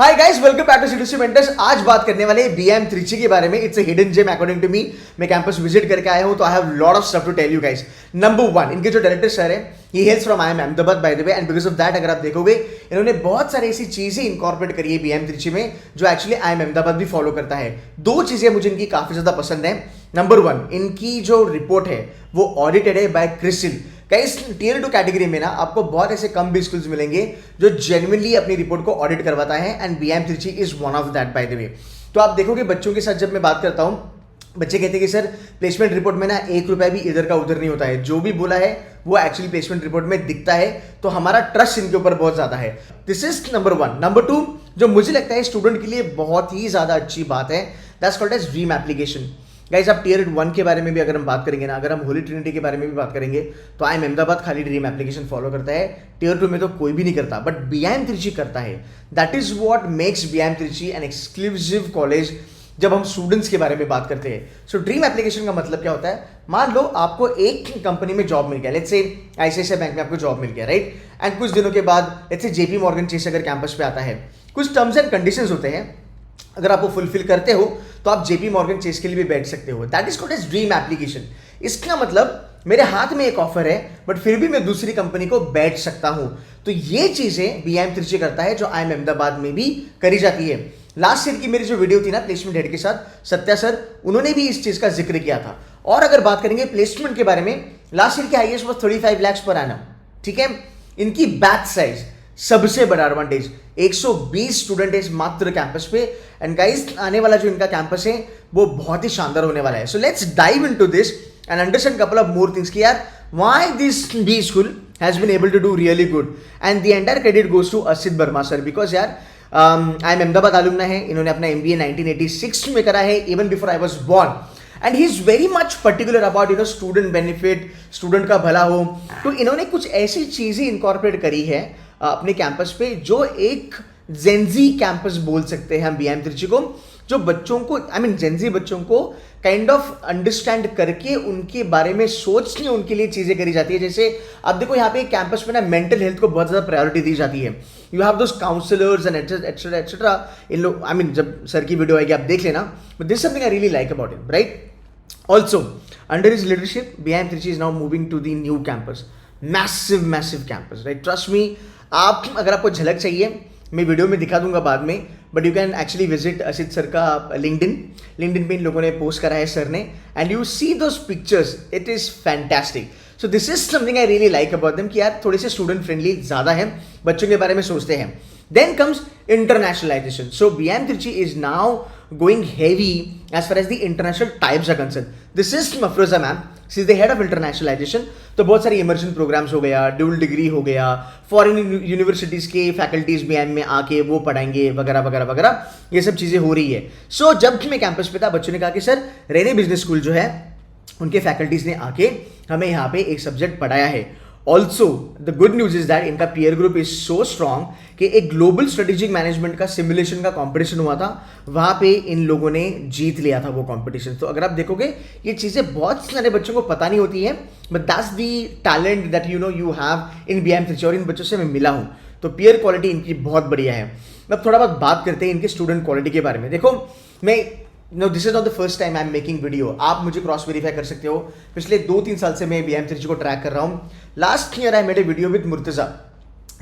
Hi guys, welcome back to CDC mentors. आज बात करने वाले बीएम त्रिची के बारे में। It's a hidden gem according to me. मैं कैंपस विजिट करके आया हूं तो I have lot of stuff to tell you guys. Number 1, इनके जो डायरेक्टर सर है, he hails from IIM Ahmedabad by the way, and because of that अगर आप देखोगे इन्होंने बहुत सारी ऐसी चीजें इंकॉर्पोरेट करी है बीएम त्रिची में जो एक्चुअली आईएम अहमदाबाद भी फॉलो करता है। दो चीजें मुझे इनकी काफी ज्यादा पसंद है। नंबर 1, इनकी जो रिपोर्ट है वो ऑडिटेड है by CRISIL. Guys, tier 2 category में ना आपको बहुत ऐसे कम भी स्कूल्स मिलेंगे जो जेन्युइनली अपनी रिपोर्ट को ऑडिट करवाता है, and BM Trichy is one of that by the way. तो आप देखोगे बच्चों के साथ जब मैं बात करता हूँ, बच्चे कहते हैं कि सर प्लेसमेंट रिपोर्ट में ना 1 रुपया भी इधर का उधर नहीं होता है, जो भी बोला है वो एक्चुअली प्लेसमेंट रिपोर्ट में दिखता है, तो हमारा ट्रस्ट इनके ऊपर बहुत ज्यादा है। This is number 1। नंबर 2, जो मुझे लगता है स्टूडेंट के लिए बहुत ही ज्यादा अच्छी बात है, that's called as dream application. Guys, आप टियर 1 के बारे में भी अगर हम बात करेंगे ना, अगर हम होली ट्रिनिटी के बारे में भी बात करेंगे, तो आईएम अहमदाबाद खाली ड्रीम एप्लीकेशन फॉलो करता है। टियर 2 में तो कोई भी नहीं करता, बट बीएम त्रिची करता है। That is what makes BM Trichy an exclusive college जब हम स्टूडेंट्स के बारे में बात करते हैं। सो ड्रीम एप्लीकेशन का मतलब क्या होता है? मान लो आपको एक कंपनी में जॉब मिल गया, लेट्स से आईसीआईसीआई बैंक में आपको जॉब मिल गया, राइट? एंड कुछ दिनों के बाद let's say JP Morgan Chase अगर कैंपस पे आता है, कुछ टर्म्स एंड कंडीशंस होते हैं, अगर आप वो फुलफिल करते हो तो आप जेपी मॉर्गन चेस के लिए भी बैठ सकते हो। That is called as dream application. इसका मतलब मेरे हाथ में एक ऑफर है बट फिर भी मैं दूसरी कंपनी को बैठ सकता हूं। तो ये चीजें बीएम त्रिची करता है जो आईएम अहमदाबाद में भी करी जाती है। लास्ट ईयर की मेरी जो वीडियो थी ना प्लेसमेंट हेड के साथ, सत्या सर, उन्होंने भी इस चीज का जिक्र किया था। और अगर बात करेंगे प्लेसमेंट के बारे में, लास्ट ईयर की highest was 35 lakh per annum, ठीक है? इनकी बैच साइज सबसे बड़ा एडवांटेज, 120 स्टूडेंट है मात्र कैंपस पे। एंड गाइस, आने वाला जो इनका कैंपस है वो बहुत ही शानदार होने वाला है। So let's dive into this and understand couple of more things कि यार why this B school has been able to do really good, and the entire credit goes to Asit Varma sir, because यार आई एम अहमदाबाद alumni है। इन्होंने अपना MBA 1986 में करा है, even before I was born. And he is very much particular about student benefit, student का भला हो। तो इन्होंने कुछ ऐसी चीजें इंकॉर्पोरेट करी है अपने कैंपस पे जो एक जेंजी कैंपस बोल सकते हैं हम बीएम त्रिची को, जो बच्चों को जेंजी बच्चों को काइंड ऑफ अंडरस्टैंड करके उनके बारे में सोचने उनके लिए चीजें करी जाती है। जैसे आप देखो यहाँ पे कैंपस में ना मेंटल हेल्थ को बहुत ज्यादा प्रायोरिटी दी जाती है। You have those counsellors and etcetera etcetera. इन लोग जब सर की वीडियो आएगी आप देख लेना, but this something I really like about him, right? Also, under his leadership, BIM Trichy is now moving to the new campus. Massive campus, right? Trust me, आप अगर आपको झलक चाहिए, मैं वीडियो में दिखा दूंगा बाद में, but you can actually visit Asit sir का लिंक्डइन पे इन लोगों ने पोस्ट करा है सर ने, and you see those pictures, it is fantastic. So this is something I really like about them कि यार थोड़े से स्टूडेंट फ्रेंडली ज़्यादा है, बच्चों के बारे में सोचते हैं। Then comes internationalization. So BIM Trichy is now going heavy as far as the international types are concerned. This is Mafroza ma'am. She is the head of internationalization. तो बहुत सारी immersion programs हो गया, dual degree हो गया, foreign universities के faculties BIM में आके वो पढ़ाएंगे वगैरह वगैरह वगैरह, ये सब चीज़ें हो रही है। So जब मैं कैंपस पे था, बच्चों ने कहा कि सर रेने बिजनेस स्कूल जो है उनके फैकल्टीज ने आके हमें यहाँ पे एक सब्जेक्ट पढ़ाया है। Also the good news is that इनका peer group is so strong कि एक ग्लोबल स्ट्रेटेजिक मैनेजमेंट का सिमुलेशन का कंपटीशन हुआ था, वहां पे इन लोगों ने जीत लिया था वो कंपटीशन। तो अगर आप देखोगे ये चीजें बहुत सारे बच्चों को पता नहीं होती है, but that's the talent that you have in BM Trichy, और इन बच्चों से मैं मिला हूं, तो पीयर क्वालिटी इनकी बहुत बढ़िया है। अब थोड़ा बहुत बात करते हैं इनके स्टूडेंट क्वालिटी के बारे में। देखो, this is not the first time I am making video. आप मुझे क्रॉस वेरीफाई कर सकते हो, पिछले 2-3 साल से मैं बीएम त्रिची को ट्रैक कर रहा हूँ। Last year I made a video with Murtaza,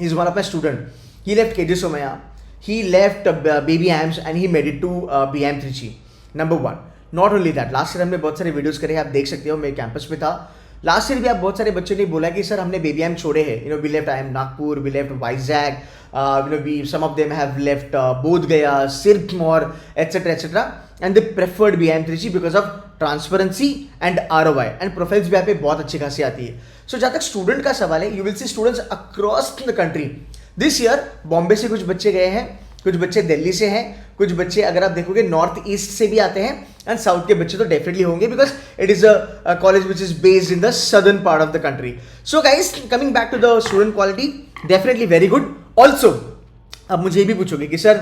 he is one of my student. He left KJ Somaiya, he left baby IIMs and he made it to BM Trichy. Number 1, not only that, last year हमने बहुत सारे videos करे, आप देख सकते हो, मैं campus पे था लास्ट ईयर भी। आप बहुत सारे बच्चों ने बोला कि सर हमने बेबी एम छोड़े हैं, we left IIM Nagpur, we left Vizag, some of them have left Bodh Gaya, Sirpur, etc. And they preferred BIM Trichy because of transparency and ROI, and profiles भी यहाँ पे बहुत अच्छी खासी आती है। So जहाँ तक स्टूडेंट का सवाल है, you will see students across the country. This year Bombay से कुछ बच्चे गए हैं, कुछ बच्चे दिल्ली से हैं, कुछ बच्चे अगर आप देखोगे नॉर्थ ईस्ट से भी आते हैं, एंड साउथ के बच्चे तो डेफिनेटली होंगे because it is a college which is based in the southern part of the country. So guys, coming back to the student quality, definitely very good. Also अब मुझे ये भी पूछोगे कि सर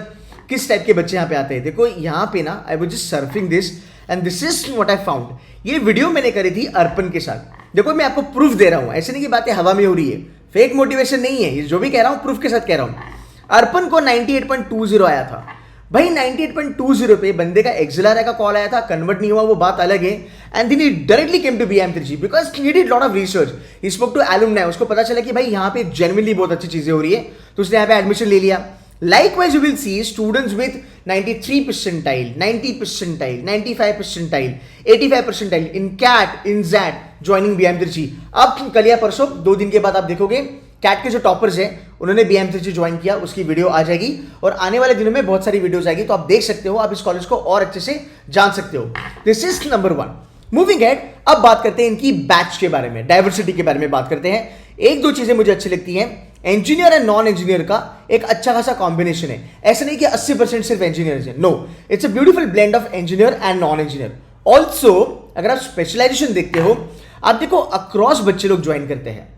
किस टाइप के बच्चे यहाँ पे आते हैं। देखो यहाँ पे ना I was just surfing this and this is what I found. ये वीडियो मैंने करी थी अर्पण के साथ। देखो मैं आपको प्रूफ दे रहा हूँ, ऐसे नहीं कि बातें हवा में हो रही है, फेक मोटिवेशन नहीं है, ये जो भी कह रहा हूँ प्रूफ के साथ कह रहा हूँ। अर्पण को 98.20 आया था भाई। 98.20 पे बंदे का एक्सिलर का कॉल आया था, कन्वर्ट नहीं हुआ वो बात अलग है। And then he directly came to BM Trichy because he did lot of research, he spoke to alumni, उसको पता चला कि भाई यहाँ पे जेन्युइनली बहुत अच्छी चीजें हो रही है, तो उसने यहाँ पे एडमिशन ले लिया। Likewise, you will see students with 93 percentile, 90 percentile, 95 percentile, 85 percentile in CAT, in ZAT, joining BM Trichy. अब कल या परसों 2 दिन के बाद आप देखोगे कैट के जो टॉपर्स हैं उन्होंने BM Trichy ज्वाइन किया, उसकी वीडियो आ जाएगी और आने वाले दिनों में बहुत सारी वीडियोस आएगी, तो आप देख सकते हो, आप इस कॉलेज को और अच्छे से जान सकते हो। This is number 1। Moving head, अब बात करते हैं इनकी बैच के बारे में, डाइवर्सिटी के बारे में बात करते हैं। एक दो चीजें मुझे अच्छी लगती हैं, इंजीनियर एंड नॉन इंजीनियर का एक अच्छा खासा कॉम्बिनेशन है। ऐसा नहीं कि 80% सिर्फ इंजीनियर्स हैं, no, it's a beautiful blend of engineer and non engineer. Also अगर आप स्पेशलाइजेशन देखते हो, आप देखो अक्रॉस बच्चे लोग ज्वाइन करते हैं,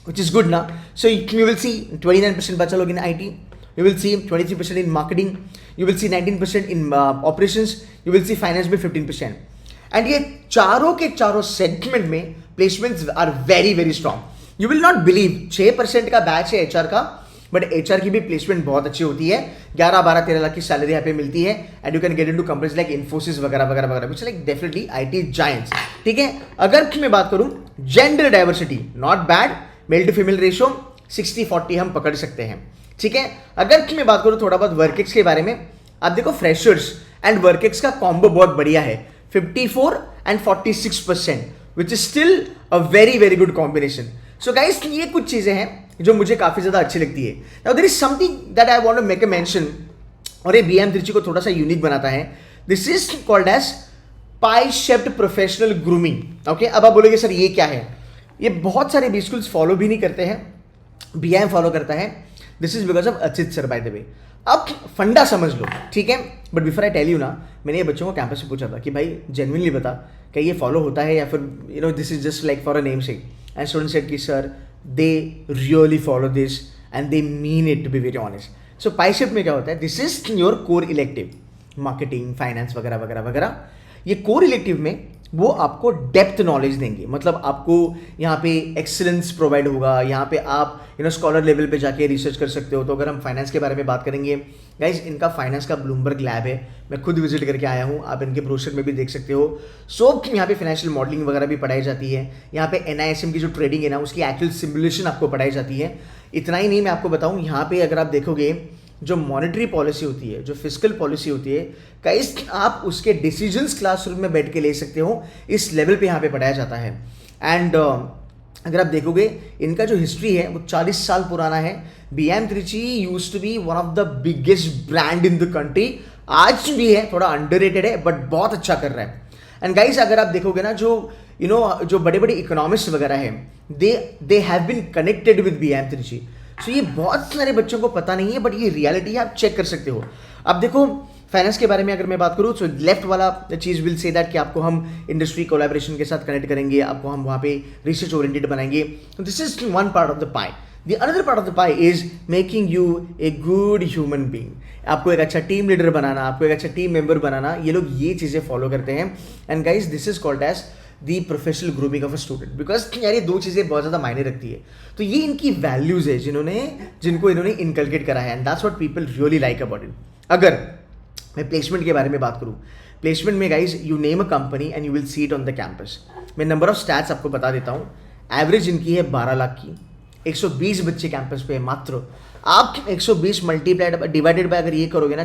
which is good now. So you will see 29% बच्चा लोग in IT, you will see 23% in marketing, you will see 19% in operations, you will see finance में 15%. And ये चारों के चारों सेगमेंट में placements are very very strong. You will not believe 6% का batch है एचआर का, बट एचआर की भी प्लेसमेंट बहुत अच्छी होती है। 11, 12, 13 लाख की सैलरी यहाँ पे मिलती है and you can get into companies like Infosys वगैरह वगैरह वगैरह, which like definitely IT giants. ठीक है, अगर मैं बात करूं gender diversity not bad, male to female ratio 60-40 हम पकड़ सकते हैं। ठीक है, अगर मैं बात करूं थोड़ा बहुत वर्कएक्स के बारे में, आप देखो फ्रेशर्स एंड वर्कएक्स का कॉम्बो बहुत बढ़िया है, 54 and 46%, which is still a very very good combination. So guys, ये कुछ चीजें हैं जो मुझे काफी ज्यादा अच्छी लगती है। Now there is something that I want to make a mention, और ये BM Trichy को थोड़ा सा यूनिक बनाता है। This is called as pie-shaped professional grooming. Okay, अब आप बोलोगे सर ये क्या है? ये बहुत सारे बी स्कूल्स फॉलो भी नहीं करते हैं, BM फॉलो करता है। This is because of Achit sir, by the way. अब फंडा समझ लो, ठीक है, but before I tell you ना, मैंने ये बच्चों को कैंपस से पूछा था कि भाई जेन्युइनली बता क्या ये फॉलो होता है या फिर you know this is just like for a name sake. And student said कि sir they really follow this and they mean it, to be very honest. So pi shift में क्या होता है, this is your core elective, marketing, finance वगैरह वगैरह वगैरह। ये core elective में वो आपको डेप्थ नॉलेज देंगे, मतलब आपको यहाँ पे एक्सीलेंस प्रोवाइड होगा, यहाँ पे आप स्कॉलर लेवल पे जाके रिसर्च कर सकते हो। तो अगर हम फाइनेंस के बारे में बात करेंगे गाइज, इनका फाइनेंस का ब्लूमबर्ग लैब है, मैं खुद विजिट करके आया हूँ, आप इनके ब्रोशर में भी देख सकते हो। सो यहाँ पे फाइनेंशियल मॉडलिंग वगैरह भी पढ़ाई जाती है, यहाँ पे NISM की जो ट्रेडिंग है ना उसकी एक्चुअल सिमुलेशन आपको पढ़ाई जाती है। इतना ही नहीं, मैं आपको बताऊँ, यहाँ पे अगर आप देखोगे जो मॉनेटरी पॉलिसी होती है, जो फिस्कल पॉलिसी होती है, कई आप उसके डिसीजंस क्लासरूम में बैठ के ले सकते हो, इस लेवल पे यहाँ पे पढ़ाया जाता है। एंड अगर आप देखोगे इनका जो हिस्ट्री है वो 40 साल पुराना है। BM Trichy used to be one of the biggest brand in the country, आज भी है, थोड़ा अंडररेटेड है बट बहुत अच्छा कर रहा है। एंड गाइस अगर आप देखोगे ना, जो जो बड़े बड़े इकोनॉमिस्ट वगैरह हैं, they have been connected with BM Trichy। सो ये बहुत सारे बच्चों को पता नहीं है, बट ये रियलिटी है, आप चेक कर सकते हो। अब देखो फाइनेंस के बारे में अगर मैं बात करूँ, तो लेफ्ट वाला चीज़ विल से दैट कि आपको हम इंडस्ट्री कोलैबोरेशन के साथ कनेक्ट करेंगे, आपको हम वहाँ पे रिसर्च ओरिएंटेड बनाएंगे। तो this is one part of the pi. The another part of the pi is making U a good human being. आपको एक अच्छा टीम लीडर बनाना, आपको एक अच्छा टीम मेंबर बनाना, ये लोग ये चीज़ें फॉलो करते हैं। And guys this is called as the professional grooming of a student, because यार ये दो चीज़ें बहुत ज़्यादा मायने रखती है। तो ये इनकी वैल्यूज़ है जिनको इन्होंने इनकलकेट करा है, and that's what people really like about it. अगर मैं प्लेसमेंट के बारे में बात करूँ, प्लेसमेंट में guys you name a company and you will see it on the campus. मैं नंबर ऑफ स्टैट्स आपको बता देता हूँ। एवरेज इनकी है 12 लाख की, 120 बच्चे कैंपस पे है मात्र। आप 120 मल्टीप्लाइड डिवाइडेड बाय अगर ये करोगे ना,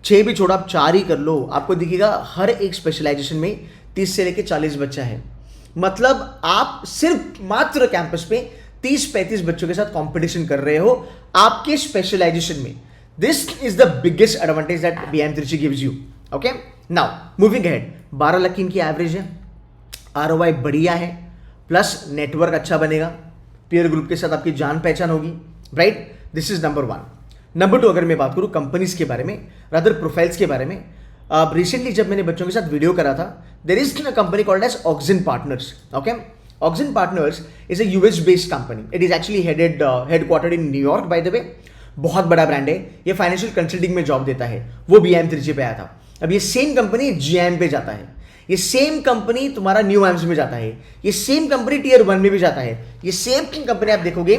6 भी छोड़ो, आप 4 ही कर लो, आपको दिखेगा हर एक स्पेशलाइजेशन में 30 से लेके 40 बच्चा है। मतलब आप सिर्फ मात्र कैंपस पे 30-35 बच्चों के साथ कंपटीशन कर रहे हो आपके स्पेशलाइजेशन में। This is the biggest advantage that BM Trichy gives you. Okay, now moving ahead, 12 lakh की इनकी एवरेज है, ROI बढ़िया है, प्लस नेटवर्क अच्छा बनेगा, पीयर ग्रुप के साथ आपकी जान पहचान होगी, right. This is number 1। Number 2 अगर मैं बात करूं कंपनीज के बारे में, रादर प्रोफाइल्स के बारे में, रिसेंटली जब मैंने बच्चों के साथ वीडियो करा था, there is a company called as Auxin Partners. Okay, Auxin Partners is a US based company. It is actually headquartered in New York, by the way. बहुत बड़ा ब्रांड है, ये फाइनेंशियल कंसल्टिंग में जॉब देता है, वो BM Trichy पे आया था। अब ये सेम कंपनी GM पे जाता है। ये सेम कंपनी तुम्हारा न्यू एम्स में जाता है, ये सेम कंपनी टियर 1 में भी जाता है, ये सेम कंपनी आप देखोगे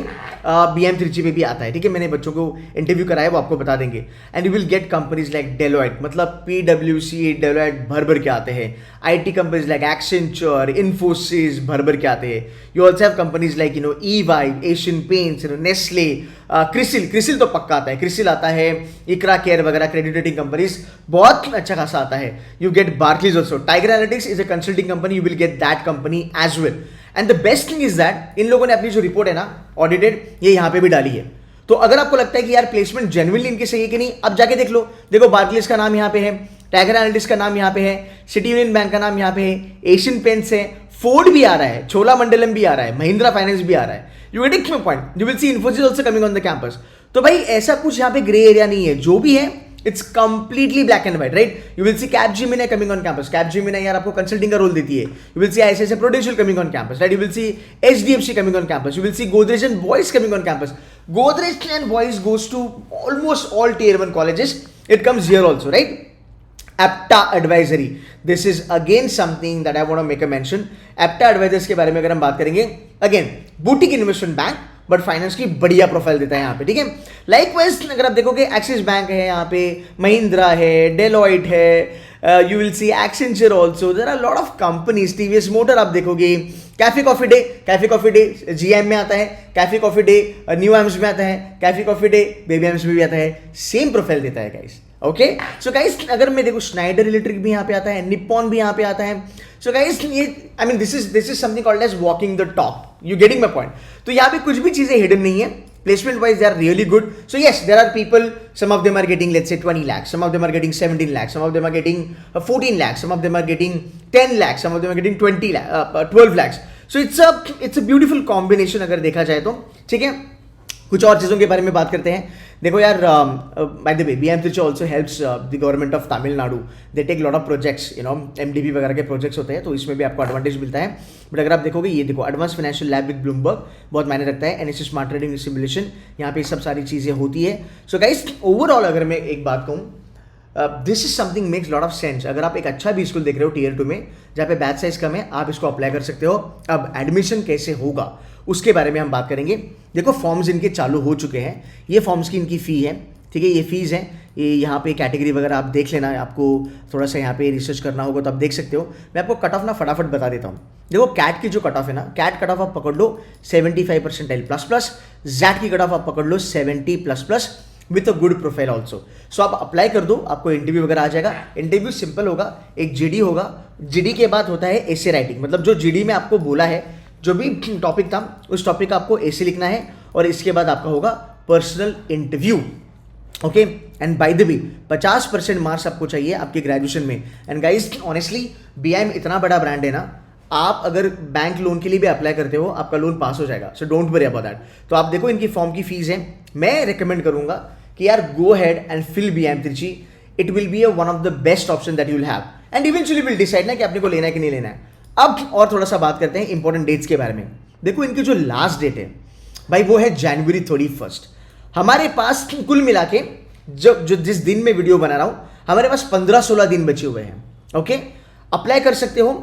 BM त्रिची में भी आता है, ठीक है। मैंने बच्चों को इंटरव्यू कराया, वो आपको बता देंगे। And you will get companies like Deloitte, मतलब PwC डेलोइट भर भर के आते हैं। IT companies like Accenture, Infosys भर भर के आते हैं। You also have companies like EY, Asian Paints, Nestle, CRISIL तो पक्का आता है, क्रिसिल आता है, इकरा केयर वगैरह क्रेडिट रेटिंग कंपनीज बहुत अच्छा खासा आता है। You get Barclays also. Tiger Analytics is a consulting company, you will get that company as well. And the best thing is that इन लोगों ने अपनी जो रिपोर्ट है ना ऑडिटेड, ये यहाँ पे भी डाली है। तो अगर आपको लगता है कि यार प्लेसमेंट जेन्युइनली इनके सही है कि नहीं, अब जाके देख लो। देखो बार्कलीज का नाम यहाँ पे है, टाइगर एनालिटिक्स का नाम यहाँ पे है, सिटी यूनियन बैंक का नाम यहाँ पे है, एशियन पेंट्स है, फोर्ड भी आ रहा है, छोला मंडलम भी आ रहा है, महिंद्रा फाइनेंस भी आ रहा है। You getting my point? You will C Infosys also coming on the campus. तो भाई ऐसा कुछ यहाँ पे ग्रे एरिया नहीं है, जो भी है it's completely black and white, right. You will C Capgemini coming on campus, Capgemini यार आपको कंसल्टिंग का रोल देती है। You will C ICICI prudential coming on campus, right. You will C HDFC coming on campus, you will C Godrej and Boyce coming on campus. Godrej and Boyce goes to almost all tier 1 colleges, it comes here also, right. Apta advisory, this is again something that I want to make a mention. Apta advisors के बारे में अगर हम बात करेंगे, again boutique investment bank, but finance की बढ़िया profile देता है यहाँ पे, ठीक है। लाइकवाइज अगर आप देखोगे एक्सिस बैंक है यहाँ पे, महिंद्रा है, डेलॉइट है, you will see Accenture also, there are lot of companies. TVS motor आप देखोगे, कैफे कॉफी डे GM में आता है, Cafe Coffee Day new IIMs में आता है, Cafe Coffee Day baby IIMs में भी आता है, सेम प्रोफाइल देता है गाइस। ओके सो गाइस, अगर मैं देखो स्नाइडर इलेक्ट्रिक भी यहाँ पे आता है, निप्पॉन भी यहाँ पे आता है। सो गाइस ये I mean this is something called as walking the talk, you getting my point. तो यहाँ पे कुछ भी चीजें हिडन नहीं है, placement wise they are really good. So yes, there are people, some of them are getting let's say 20 lakh, some of them are getting 17 lakh, some of them are getting 14 lakh, some of them are getting 10 lakh, some of them are getting 12 lakh. So it's a beautiful combination अगर देखा जाए तो, ठीक है। कुछ और चीज़ों के बारे में बात करते हैं। देखो यार, by the way BM Trichy also helps the government of Tamil Nadu, they take lot of projects, MDB वगैरह के प्रोजेक्ट्स होते हैं, तो इसमें भी आपको एडवांटेज मिलता है। बट अगर आप देखोगे, ये देखो advance financial lab with Bloomberg बहुत मायने रखता है, NSE स्मार्ट ट्रेडिंग सिमुलेशन, यहाँ पे सब सारी चीज़ें होती है। सो गाइस ओवरऑल अगर मैं एक बात कहूँ, this is something makes lot of sense. अगर आप एक अच्छा भी स्कूल देख रहे हो टियर 2 में, जहाँ पे बैच साइज कम है, आप इसको अप्लाई कर सकते हो। अब एडमिशन कैसे होगा उसके बारे में हम बात करेंगे। देखो फॉर्म्स इनके चालू हो चुके हैं, ये फॉर्म्स की इनकी फ़ी है, ठीक है। ये फीस है, ये यहाँ पे कैटेगरी वगैरह आप देख लेना, आपको थोड़ा सा यहाँ पे रिसर्च करना होगा तो आप देख सकते हो। मैं आपको कट ऑफ ना फटाफट बता देता हूँ। देखो कैट की जो कट ऑफ है ना, कैट कट ऑफ आप पकड़ लो 75 परसेंटाइल प्लस प्लस, जैट की कट ऑफ आप पकड़ लो 70 plus plus with a good profile also. So आप अप्लाई कर दो, आपको इंटरव्यू वगैरह आ जाएगा। इंटरव्यू सिंपल होगा, एक GD होगा, GD के बाद होता है एसे राइटिंग, मतलब जो GD में आपको बोला है, जो भी टॉपिक था उस टॉपिक का आपको एसे लिखना है, और इसके बाद आपका होगा personal interview. Okay, and bye the way 50% marks आपको चाहिए आपके ग्रेजुएशन में। एंड गाइस ऑनेस्टली BM इतना बड़ा ब्रांड है ना, आप अगर बैंक लोन के लिए भी अप्लाई करते हो, आपका लोन पास हो जाएगा। So don't worry about that. तो आप देखो इनकी फॉर्म की फीस है, मैं रिकमेंड करूंगा कि यार go head and fill BM Trichy, it will be one of the best option that you will have, and eventually will decide ना कि आपने को लेना है कि नहीं लेना है। अब और थोड़ा सा बात करते हैं इंपॉर्टेंट डेट्स के बारे में। देखो इनकी जो लास्ट डेट है भाई, वो है January 31। हमारे पास कुल मिला के जो जिस दिन में वीडियो बना रहा हूं, हमारे पास 15-16 दिन बचे हुए हैं। ओके, अप्लाई कर सकते हो,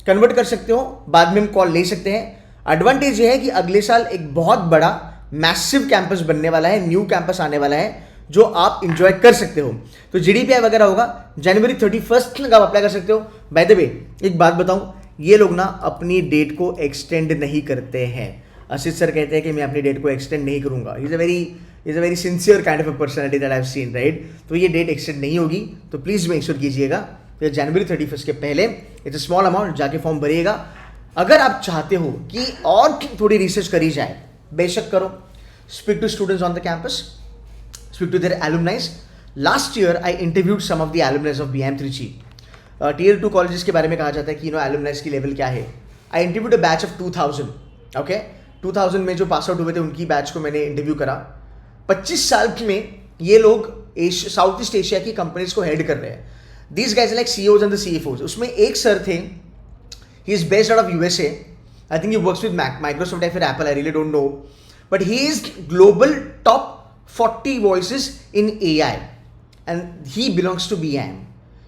कन्वर्ट कर सकते हो, बाद में हम कॉल ले सकते हैं। एडवांटेज ये है कि अगले साल एक बहुत बड़ा मैसिव कैंपस बनने वाला है, न्यू कैंपस आने वाला है, जो आप इंजॉय कर सकते हो। तो GDPI वगैरह होगा January 31 तक आप अप्लाई कर सकते हो। बाय द वे एक बात बताऊं, ये लोग ना अपनी डेट को एक्सटेंड नहीं करते हैं। आशीष सर कहते हैं कि मैं अपनी डेट को एक्सटेंड नहीं करूंगा। Is a very sincere kind of a personality that I have seen, right. तो ये डेट एक्सटेंड नहीं होगी, तो प्लीज मेक श्योर कीजिएगा तो January 31 के पहले इट्स अ स्मॉल अमाउंट, जाके फॉर्म भरिएगा। अगर आप चाहते हो कि और थोड़ी रिसर्च करी जाए, बेशक करो। Speak to students on the campus, speak to their alumnis. Last year I interviewed some of the alumnis of BM Trichy. Tier 2 colleges के बारे में कहा जाता है कि एलुमनाइज की लेवल क्या है। I interviewed a batch of 2000, okay 2000 में जो पास आउट हुए थे उनकी बैच को मैंने इंटरव्यू करा। 25 साल में ये लोग साउथ ईस्ट एशिया की कंपनीज को हेड कर रहे हैं। These guys like CEOs and the CFOs। उसमें एक सर थे, he is based out of USA, I think he works with Microsoft या फिर Apple, I really don't know, but he is global top 40 voices in AI and he belongs to BM।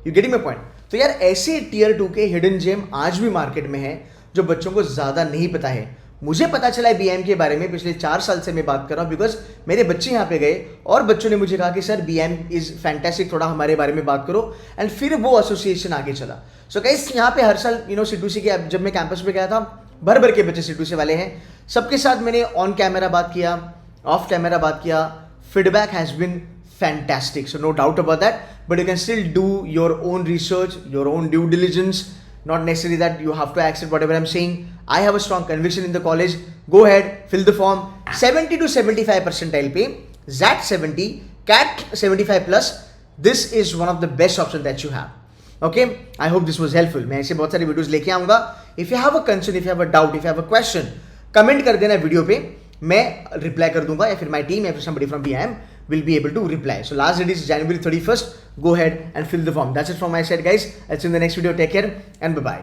You getting my point? तो तो यार ऐसे tier 2 के hidden GeM आज भी market में है जो बच्चों को ज़्यादा नहीं पता है। मुझे पता चला है बीएम के बारे में पिछले 4 साल से मैं बात कर रहा हूँ, बिकॉज मेरे बच्चे यहाँ पे गए और बच्चों ने मुझे कहा कि सर बीएम इज़ फैंटास्टिक, थोड़ा हमारे बारे में बात करो, एंड फिर वो एसोसिएशन आगे चला। सो गाइस यहाँ पे हर साल C2C के जब मैं कैंपस पे गया था, भर भर के बच्चे C2C वाले हैं, सबके साथ मैंने ऑन कैमरा बात किया, ऑफ कैमरा बात किया, feedback has been fantastic, so no doubt about that, but you can still do your own research, your own due diligence. Not necessarily that you have to accept whatever I'm saying. I have a strong conviction in the college. Go ahead, fill the form. 70 to 75 percentile पे, ZAT 70, CAT 75 plus. This is one of the best options that you have. Okay, I hope this was helpful. मैं ऐसे बहुत सारे videos लेके आऊँगा. If you have a concern, if you have a doubt, if you have a question, comment कर देना video पे, मैं रिप्लाई कर दूंगा, या फिर माई टीम या फिर somebody from BIM will be able to reply. So last date is January 31st. Go ahead and fill the form. That's it from my side, guys. I'll see you in the next video. Take care and bye-bye.